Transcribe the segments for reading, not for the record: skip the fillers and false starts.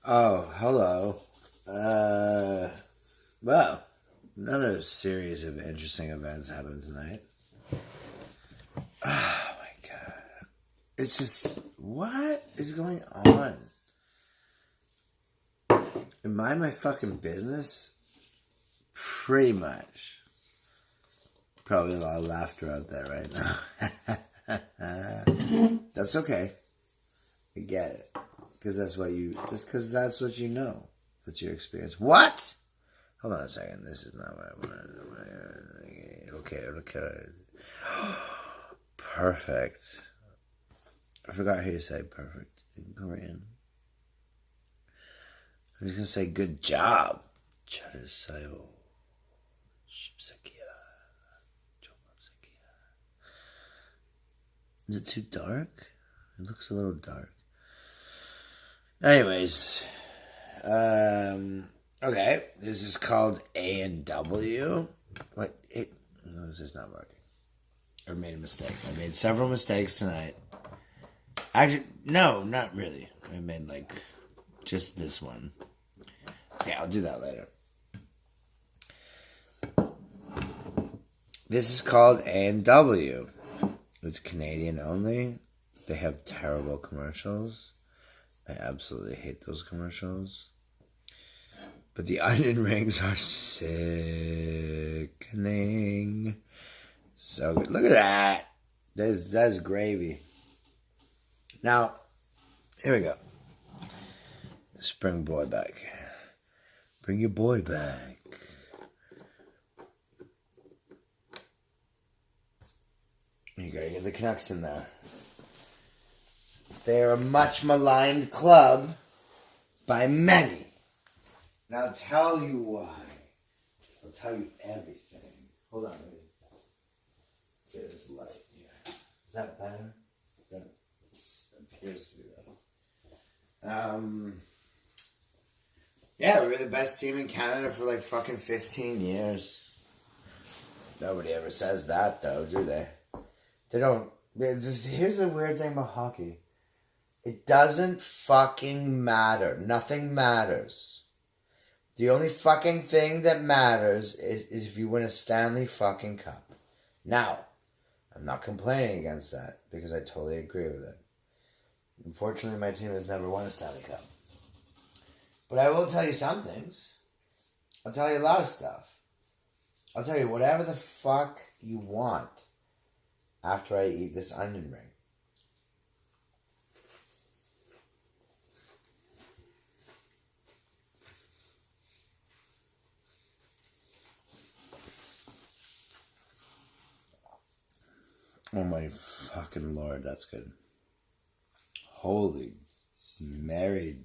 Oh, hello. Well, another series of interesting events happened tonight. Oh my god. It's just, what is going on? Am I my fucking business? Pretty much. Probably a lot of laughter out there right now. That's okay. I get it. Because that's what you know. That's your experience. What? Hold on a second. This is not what I wanted. Okay. Perfect. I forgot how to say perfect in Korean. I'm just going to say good job. 잘했어요. Is it too dark? It looks a little dark. Anyways, okay, this is called A&W. Wait, no, this is not working. I made a mistake. I made several mistakes tonight. Actually, no, not really. I made just this one. Okay, I'll do that later. This is called A&W. It's Canadian only. They have terrible commercials. I absolutely hate those commercials. But the onion rings are sickening. So good. Look at that. That's gravy. Now, here we go. Let's bring boy back. Bring your boy back. You gotta get the Canucks in there. They are a much maligned club by many. Now I'll tell you why. I'll tell you everything. Hold on, let me get this light here. Is that better? That appears to be better. Yeah, we were the best team in Canada for fucking 15 years. Nobody ever says that though, do they? They don't. Here's the weird thing about hockey. It doesn't fucking matter. Nothing matters. The only fucking thing that matters is if you win a Stanley fucking Cup. Now, I'm not complaining against that because I totally agree with it. Unfortunately, my team has never won a Stanley Cup. But I will tell you some things. I'll tell you a lot of stuff. I'll tell you whatever the fuck you want after I eat this onion ring. Oh my fucking Lord, that's good. Holy Mary,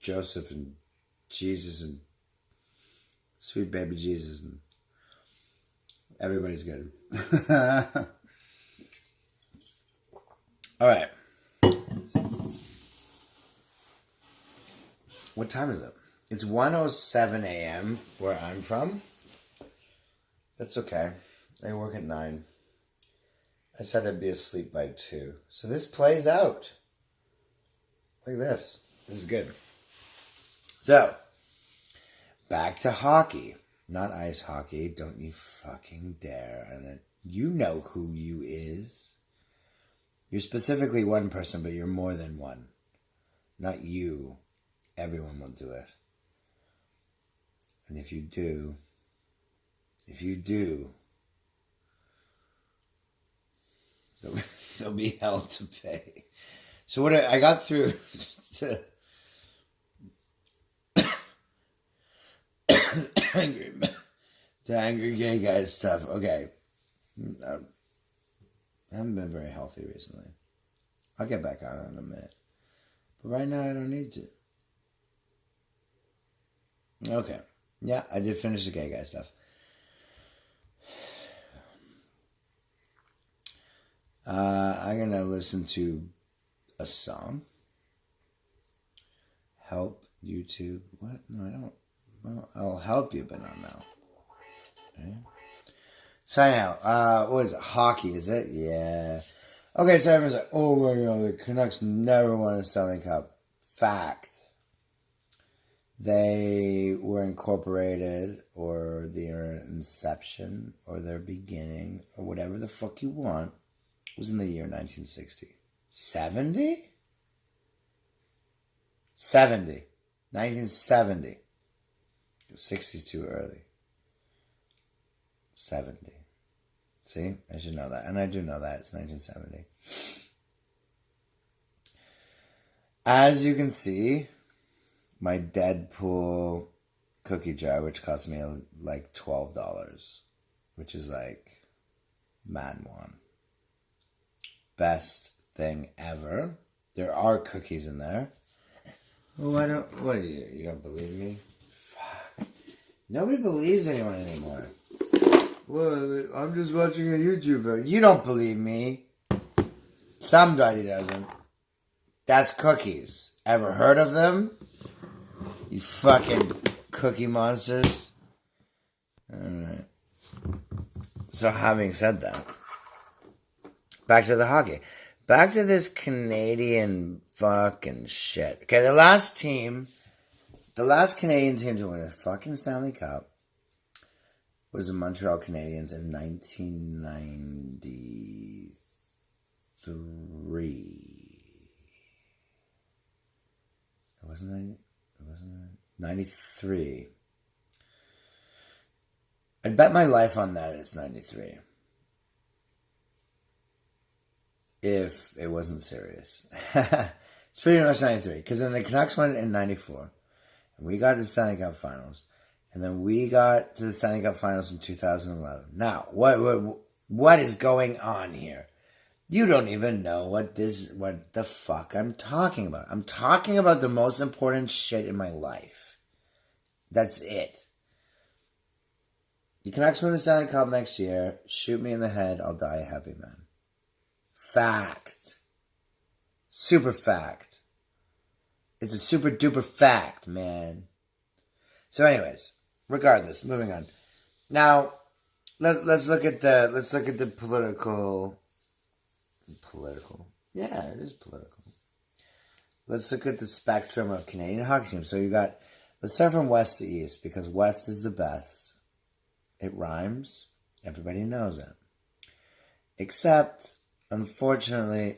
Joseph, and Jesus, and sweet baby Jesus, and everybody's good. All right. What time is it? It's 1:07 a.m. where I'm from. That's okay. I work at 9. I said I'd be asleep by 2. So this plays out. Like this. This is good. So, back to hockey. Not ice hockey. Don't you fucking dare. And you know who you is. You're specifically one person, but you're more than one. Not you. Everyone will do it. And if you do, there'll be hell to pay. So what I got through to angry gay guy stuff. Okay. I haven't been very healthy recently. I'll get back on it in a minute. But right now I don't need to. Okay. Yeah, I did finish the gay guy stuff. I'm going to listen to a song. Help YouTube. What? No, I don't. Well, I'll help you, but not now. Okay. Sign out. What is it? Hockey, is it? Yeah. Okay, so everyone's like, oh my god, the Canucks never won a Stanley Cup. Fact. They were incorporated, or their inception, or their beginning, or whatever the fuck you want, was in the year 1960. 70? 70. 1970. 60's too early. 70. See? I should know that. And I do know that. It's 1970. As you can see, my Deadpool cookie jar, which cost me like $12, which is like man one. Best thing ever. There are cookies in there. What you don't believe me? Fuck. Nobody believes anyone anymore. Well, I'm just watching a YouTube video. You don't believe me. Somebody doesn't. That's cookies. Ever heard of them? You fucking cookie monsters. Alright. So having said that, back to the hockey. Back to this Canadian fucking shit. Okay, the last Canadian team to win a fucking Stanley Cup was the Montreal Canadiens in 1993. It wasn't 93. I'd bet my life on that it's 93. If it wasn't serious. It's pretty much 93. Because then the Canucks went in 94. And we got to the Stanley Cup Finals. And then we got to the Stanley Cup Finals in 2011. Now, what is going on here? You don't even know what the fuck I'm talking about. I'm talking about the most important shit in my life. That's it. The Canucks win the Stanley Cup next year. Shoot me in the head. I'll die a happy man. Fact. Super fact. It's a super duper fact, man. So anyways, regardless, moving on. Now, let's look at the political. Yeah, it is political. Let's look at the spectrum of Canadian hockey teams. So let's start from west to east, because west is the best. It rhymes. Everybody knows it. Except, unfortunately,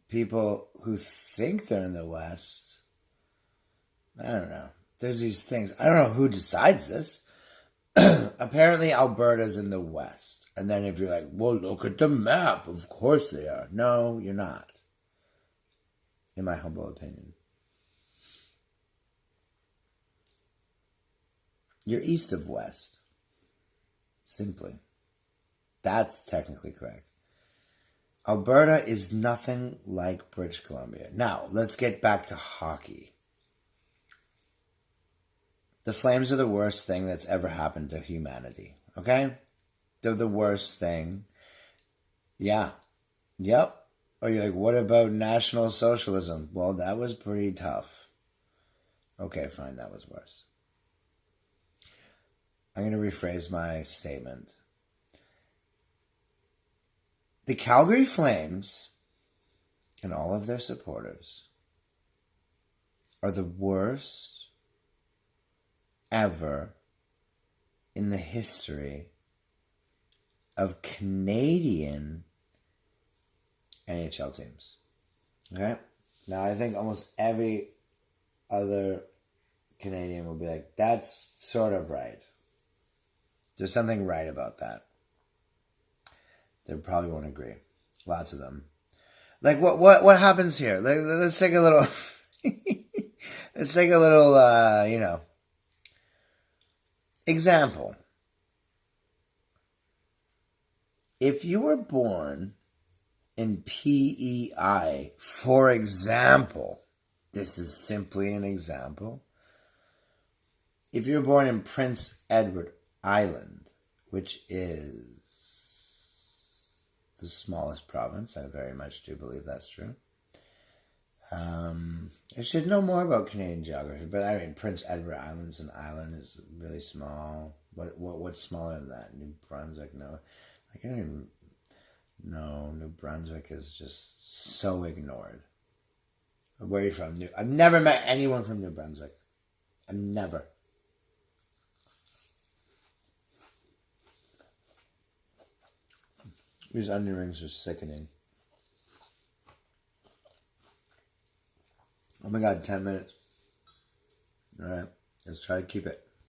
people who think they're in the west, I don't know. There's these things. I don't know who decides this. Apparently, Alberta's in the west. And then if you're like, well, look at the map. Of course they are. No, you're not. In my humble opinion. You're east of west. Simply. That's technically correct. Alberta is nothing like British Columbia. Now, let's get back to hockey. The Flames are the worst thing that's ever happened to humanity. Okay? They're the worst thing. Yeah. Yep. Or you're like, what about National Socialism? Well, that was pretty tough. Okay, fine, that was worse. I'm going to rephrase my statement. The Calgary Flames and all of their supporters are the worst ever in the history of Canadian NHL teams. Okay? Now, I think almost every other Canadian will be like, that's sort of right. There's something right about that. They probably won't agree. Lots of them. Like, what happens here? Let's take a little... let's take a little, example. If you were born in PEI, for example, this is simply an example. If you were born in Prince Edward Island, which is the smallest province, I very much do believe that's true. I should know more about Canadian geography, but I mean, Prince Edward Island's an island, is really small. What's smaller than that? New Brunswick? No. I can't even... No, New Brunswick is just so ignored. Where are you from? I've never met anyone from New Brunswick. I've never. These onion rings are sickening. Oh my God, 10 minutes. All right, let's try to keep it.